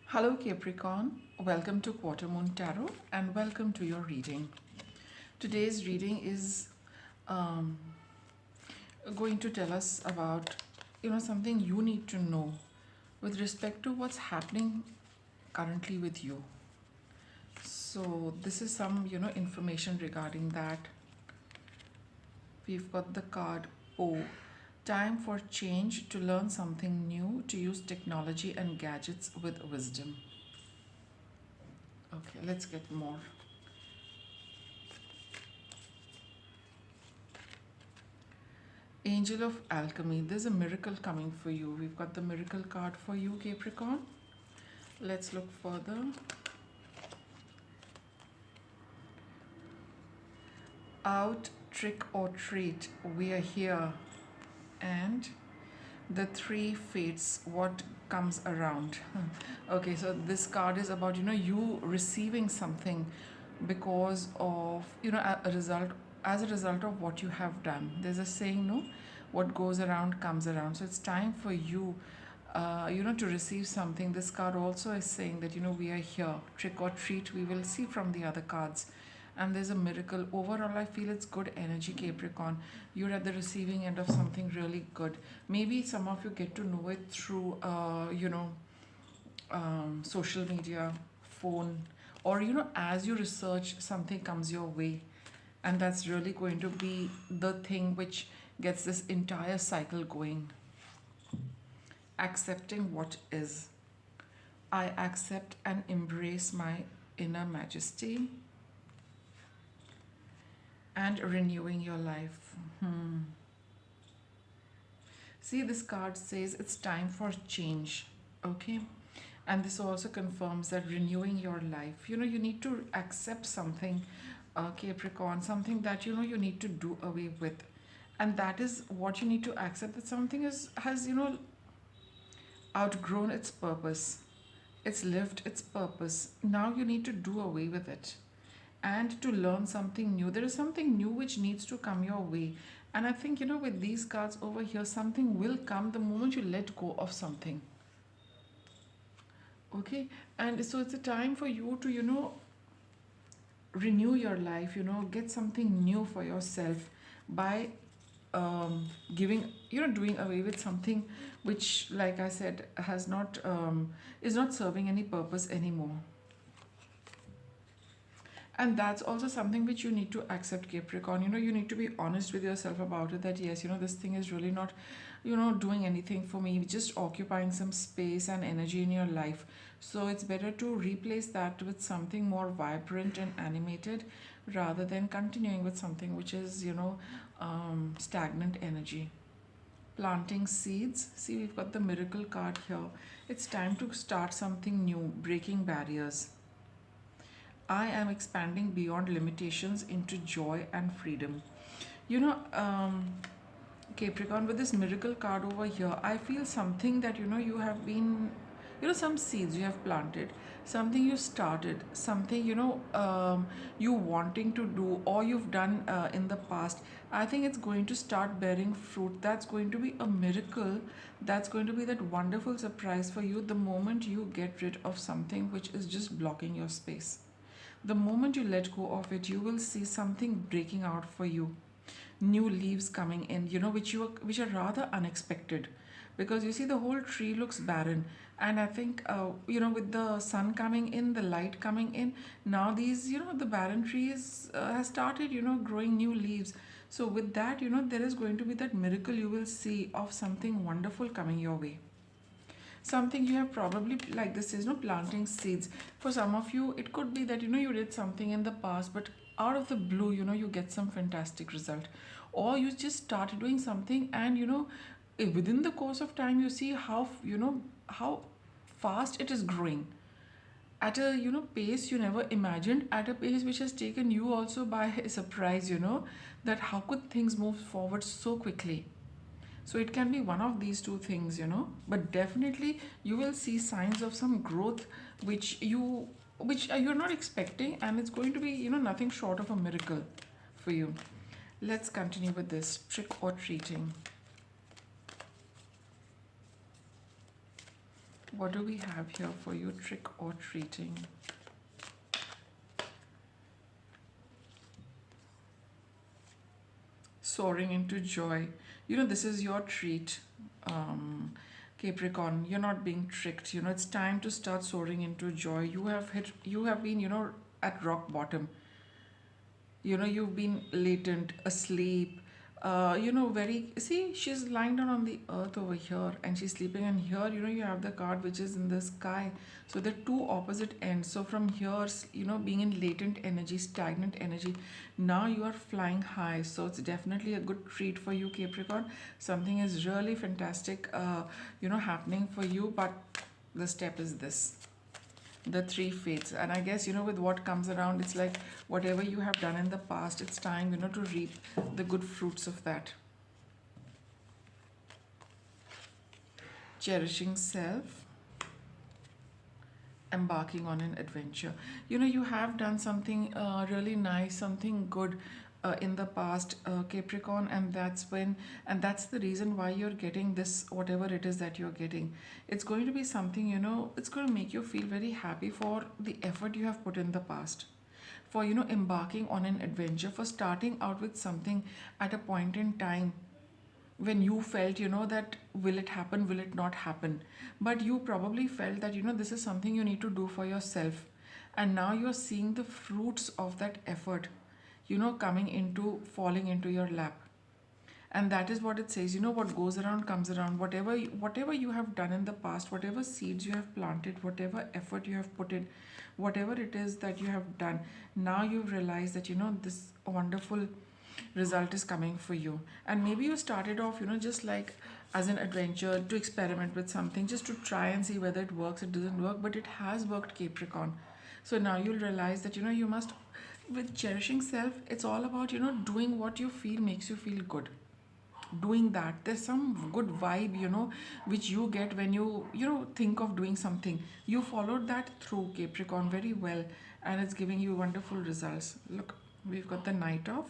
Hello Capricorn, welcome to Quarter Moon Tarot and welcome to your reading. Today's reading is um, going to tell us about something you need to know with respect to what's happening currently with you. So this is some information regarding that. We've got the card Pave. Time for change, to learn something new, to use technology and gadgets with wisdom. Okay, let's get more. Angel of Alchemy. There's a miracle coming for you. We've got the miracle card for you, Capricorn. Let's look further. Out, trick or treat. We are here. And the three fates, what comes around. Okay, so this card is about you receiving something because of a result, as a result of what you have done. There's a saying, no, what goes around comes around. So it's time for you to receive something. This card also is saying that we are here, trick or treat. We will see from the other cards. And there's a miracle. Overall, I feel it's good energy, Capricorn. You're at the receiving end of something really good. Maybe some of you get to know it through social media, phone, or as you research, something comes your way. And that's really going to be the thing which gets this entire cycle going. Accepting what is. I accept and embrace my inner majesty. And renewing your life. See, this card says it's time for change. Okay, and this also confirms that renewing your life, you need to accept something, Capricorn, something that you need to do away with. And that is what you need to accept, that something has outgrown its purpose. It's lived its purpose. Now you need to do away with it and to learn something new. There is something new which needs to come your way. And I think, with these cards over here, something will come the moment you let go of something. Okay, and so it's a time for you to, renew your life, get something new for yourself by giving, doing away with something which, like I said, has not, is not serving any purpose anymore. And that's also something which you need to accept, Capricorn. You need to be honest with yourself about it, that yes, this thing is really not, doing anything for me, just occupying some space and energy in your life. So it's better to replace that with something more vibrant and animated rather than continuing with something which is, stagnant energy. Planting seeds. See, we've got the miracle card here. It's time to start something new, breaking barriers. I am expanding beyond limitations into joy and freedom. You know, Capricorn, with this miracle card over here, I feel something that you have been, some seeds you have planted, something you started, something you wanting to do or you've done in the past. I think it's going to start bearing fruit. That's going to be a miracle. That's going to be that wonderful surprise for you the moment you get rid of something which is just blocking your space. The moment you let go of it, you will see something breaking out for you. New leaves coming in, which are rather unexpected, because you see the whole tree looks barren. And I think with the sun coming in, the light coming in, now these the barren trees has started growing new leaves. So with that, there is going to be that miracle you will see of something wonderful coming your way. Something you have probably, like this is planting seeds. For some of you, it could be that you did something in the past, but out of the blue, you get some fantastic result, or you just start doing something, and within the course of time, you see how fast it is growing at a pace you never imagined, at a pace which has taken you also by surprise. That how could things move forward so quickly. So it can be one of these two things, but definitely you will see signs of some growth which you're not expecting, and it's going to be nothing short of a miracle for you. Let's continue with this trick or treating. What do we have here for you? Trick or treating? Soaring into joy. This is your treat, Capricorn. You're not being tricked. It's time to start soaring into joy. You have been, at rock bottom. You've been latent, asleep, very, see, she's lying down on the earth over here and she's sleeping, and here, you have the card which is in the sky. So the two opposite ends. So from here, being in latent energy, stagnant energy, now you are flying high. So it's definitely a good treat for you, Capricorn. Something is really fantastic, happening for you. But the step is this, the three fates. And I guess, with what comes around, it's like whatever you have done in the past, it's time, to reap the good fruits of that. Cherishing self, embarking on an adventure. You have done something really nice, something good in the past, Capricorn, and that's the reason why you're getting this, whatever it is that you're getting. It's going to be something, it's going to make you feel very happy for the effort you have put in the past, for, embarking on an adventure, for starting out with something at a point in time when you felt, that will it happen, will it not happen, but you probably felt that, this is something you need to do for yourself, and now you're seeing the fruits of that effort, coming into, falling into your lap. And that is what it says, what goes around comes around. Whatever you have done in the past, whatever seeds you have planted, whatever effort you have put in, whatever it is that you have done, now you've realized that, this wonderful result is coming for you. And maybe you started off, just like as an adventure, to experiment with something, just to try and see whether it works, it doesn't work, but it has worked, Capricorn. So now you'll realize that, you must, with cherishing self, it's all about, doing what you feel makes you feel good. Doing that, there's some good vibe, which you get when you think of doing something. You followed that through, Capricorn, very well, and it's giving you wonderful results. Look, we've got the Knight of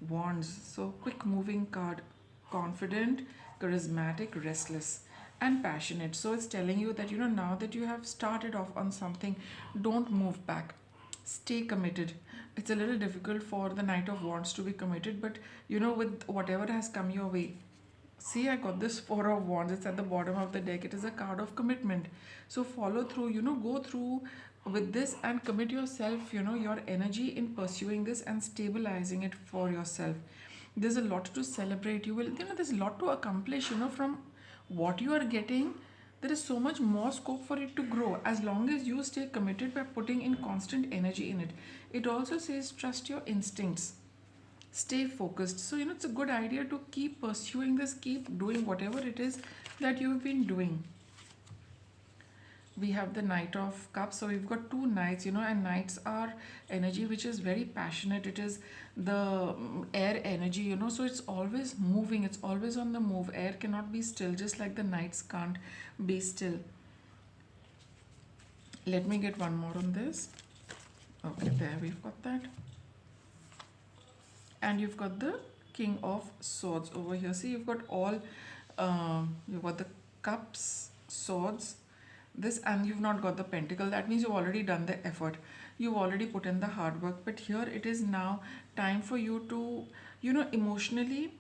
Wands. So quick moving card, confident, charismatic, restless, and passionate. So it's telling you that, now that you have started off on something, don't move back. Stay committed. It's a little difficult for the Knight of Wands to be committed, but, with whatever has come your way. See, I got this Four of Wands. It's at the bottom of the deck. It is a card of commitment. So follow through, go through with this and commit yourself, your energy in pursuing this and stabilizing it for yourself. There's a lot to celebrate. There's a lot to accomplish, from what you are getting. There is so much more scope for it to grow as long as you stay committed by putting in constant energy in it. It also says trust your instincts, stay focused. So, it's a good idea to keep pursuing this, keep doing whatever it is that you've been doing. We have the Knight of Cups. So we've got two knights, and knights are energy which is very passionate. It is the air energy, so it's always moving, it's always on the move. Air cannot be still, just like the knights can't be still. Let me get one more on this. Okay, there we've got that. And you've got the King of Swords over here. See, you've got all, you've got the cups, swords, this, and you've not got the pentacle. That means you've already done the effort, you've already put in the hard work. But here it is now time for you to, emotionally,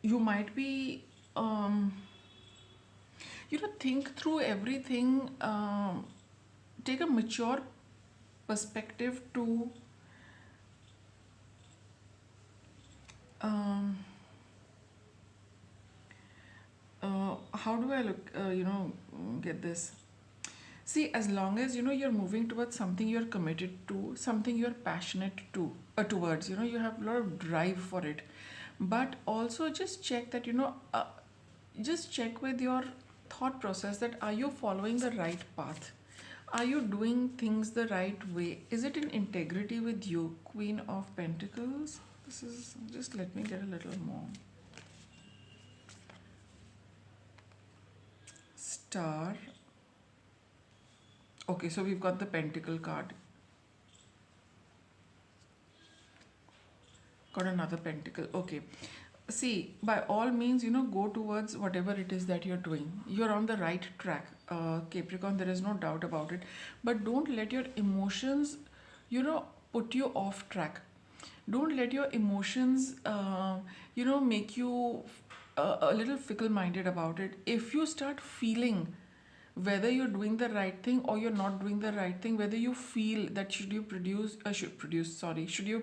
you might be, think through everything, take a mature perspective to, um, how do I look, get this? See, as long as, you're moving towards something you're committed to, something you're passionate to, towards, you have a lot of drive for it. But also just check that, just check with your thought process that are you following the right path? Are you doing things the right way? Is it in integrity with you? Queen of Pentacles. This is, just let me get a little more. Star. Okay, so we've got the Pentacle card. Got another Pentacle. Okay. See, by all means, go towards whatever it is that you're doing. You're on the right track, Capricorn, there is no doubt about it. But don't let your emotions, put you off track. Don't let your emotions, make you a little fickle minded about it. If you start feeling whether you're doing the right thing or you're not doing the right thing, whether you feel that should you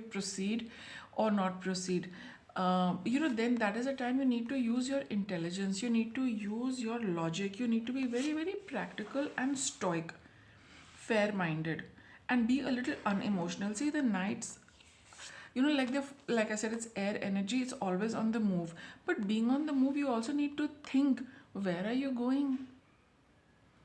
proceed or not proceed, then that is a time you need to use your intelligence, you need to use your logic, you need to be very, very practical and stoic, fair minded, and be a little unemotional. See, the nights, like I said, it's air energy, it's always on the move. But being on the move, you also need to think, where are you going?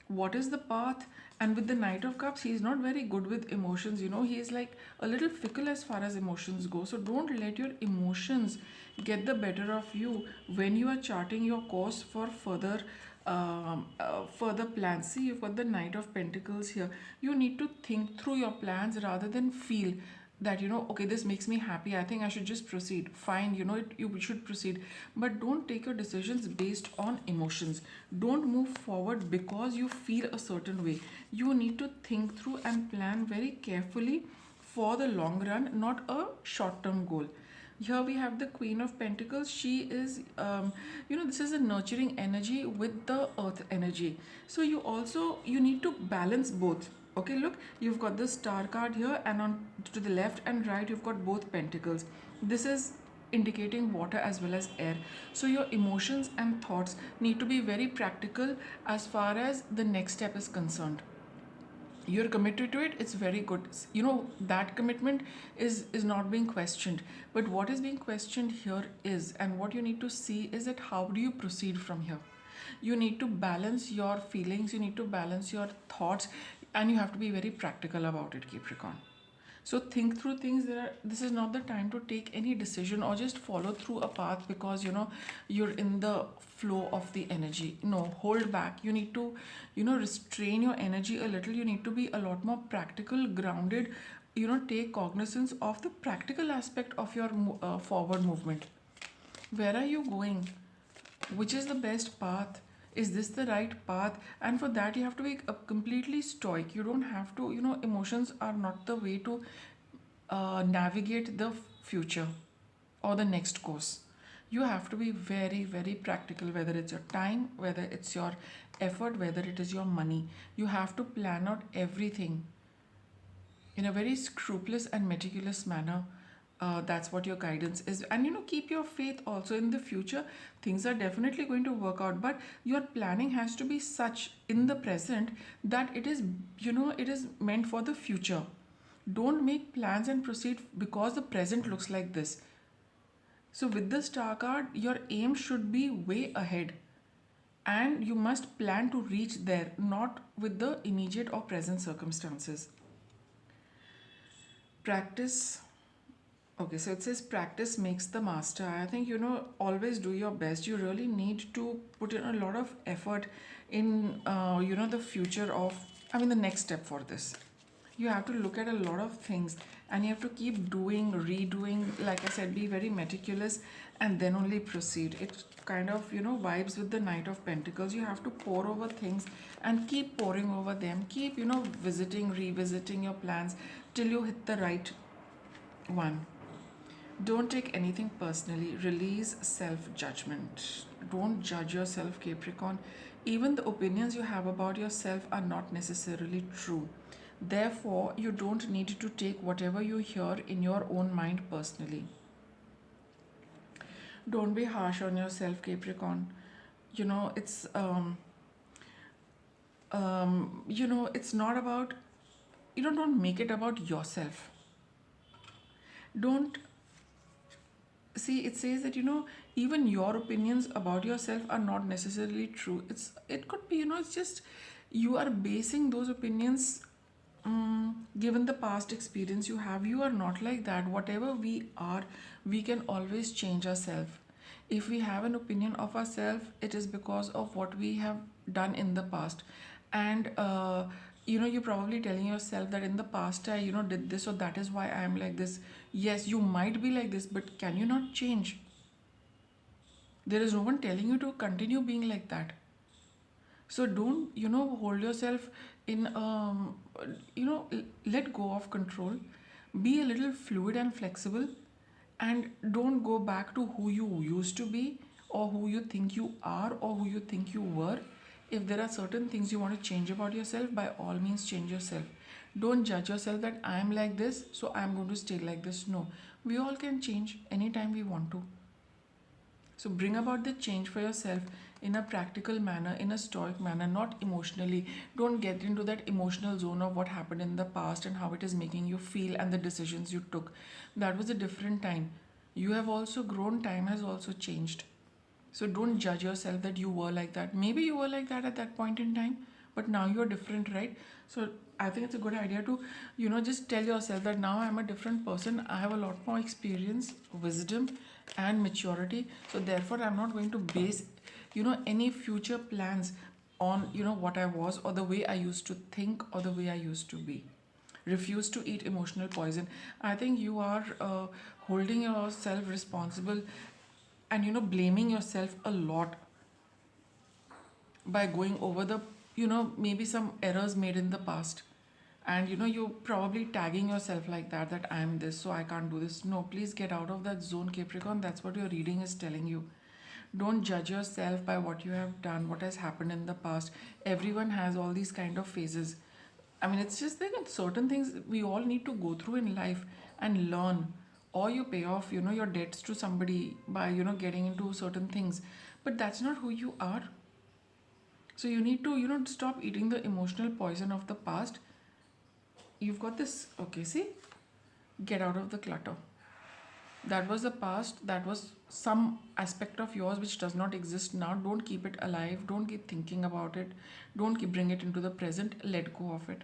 What is the path? And with the Knight of Cups, he's not very good with emotions. He's like a little fickle as far as emotions go. So don't let your emotions get the better of you when you are charting your course for further plans. See, you've got the Knight of Pentacles here. You need to think through your plans rather than feel that, okay, this makes me happy, I think I should just proceed. Fine, you should proceed, but don't take your decisions based on emotions. Don't move forward because you feel a certain way. You need to think through and plan very carefully for the long run, not a short term goal. Here we have the Queen of Pentacles. She is, this is a nurturing energy with the earth energy. So you need to balance both. Okay, look, you've got the star card here, and on to the left and right, you've got both pentacles. This is indicating water as well as air. So your emotions and thoughts need to be very practical as far as the next step is concerned. You're committed to it, it's very good. That commitment is not being questioned, but what is being questioned here is, and what you need to see is, that how do you proceed from here. You need to balance your feelings, you need to balance your thoughts, and you have to be very practical about it, Capricorn. So think through things. This is not the time to take any decision or just follow through a path because you're in the flow of the energy. No, hold back. You need to restrain your energy a little. You need to be a lot more practical, grounded. Take cognizance of the practical aspect of your forward movement. Where are you going? Which is the best path? Is this the right path? And for that, you have to be completely stoic. You don't have to, emotions are not the way to navigate the future or the next course. You have to be very, very practical, whether it's your time, whether it's your effort, whether it is your money. You have to plan out everything in a very scrupulous and meticulous manner. That's what your guidance is. And keep your faith also. In the future, things are definitely going to work out, but your planning has to be such in the present that it is meant for the future. Don't make plans and proceed because the present looks like this. So with the star card, your aim should be way ahead, and you must plan to reach there, not with the immediate or present circumstances. Practice. Okay, so it says practice makes the master. I think, always do your best. You really need to put in a lot of effort in, the future of, the next step for this. You have to look at a lot of things, and you have to keep doing, redoing. Like I said, be very meticulous and then only proceed. It kind of, vibes with the Knight of Pentacles. You have to pour over things and keep pouring over them. Keep, visiting, revisiting your plans till you hit the right one. Don't take anything personally. Release self-judgment. Don't judge yourself, Capricorn. Even the opinions you have about yourself are not necessarily true. Therefore, you don't need to take whatever you hear in your own mind personally. Don't be harsh on yourself, Capricorn. It's it's not about, don't make it about yourself. Don't see, it says that even your opinions about yourself are not necessarily true. It could be, it's just you are basing those opinions given the past experience you have. You are not like that. Whatever we are, we can always change ourselves. If we have an opinion of ourselves, it is because of what we have done in the past. And you're probably telling yourself that in the past I did this, so that is why I am like this. Yes, you might be like this, but can you not change? There is no one telling you to continue being like that. So don't, hold yourself in, let go of control. Be a little fluid and flexible, and don't go back to who you used to be, or who you think you are, or who you think you were. If there are certain things you want to change about yourself, by all means change yourself. Don't judge yourself that I am like this, so I am going to stay like this. No, we all can change anytime we want to. So bring about the change for yourself in a practical manner, in a stoic manner, not emotionally. Don't get into that emotional zone of what happened in the past and how it is making you feel and the decisions you took. That was a different time. You have also grown, time has also changed. So don't judge yourself that you were like that. Maybe you were like that at that point in time, but now you're different, right? So I think it's a good idea to, just tell yourself that now I'm a different person. I have a lot more experience, wisdom, and maturity. So therefore, I'm not going to base, any future plans on, what I was, or the way I used to think, or the way I used to be. Refuse to eat emotional poison. I think you are holding yourself responsible, and blaming yourself a lot by going over the, maybe some errors made in the past. And you're probably tagging yourself like that I am this, so I can't do this. No, please get out of that zone, Capricorn. That's what your reading is telling you. Don't judge yourself by what you have done, what has happened in the past. Everyone has all these kind of phases. I mean, it's just that certain things we all need to go through in life and learn, or you pay off, your debts to somebody by, getting into certain things. But that's not who you are. So you need to, stop eating the emotional poison of the past. You've got this, okay, see? Get out of the clutter. That was the past. That was some aspect of yours which does not exist now. Don't keep it alive. Don't keep thinking about it. Don't keep bring it into the present. Let go of it.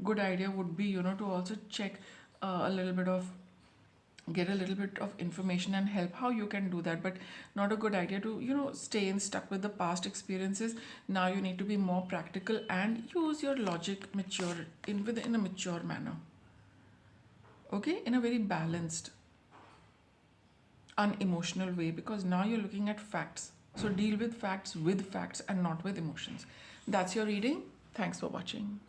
Good idea would be, to also check a little bit of, get a little bit of information and help how you can do that. But not a good idea to, stay in stuck with the past experiences. Now you need to be more practical and use your logic mature in a mature manner. Okay, in a very balanced, unemotional way, because now you're looking at facts. So deal with facts and not with emotions. That's your reading. Thanks for watching.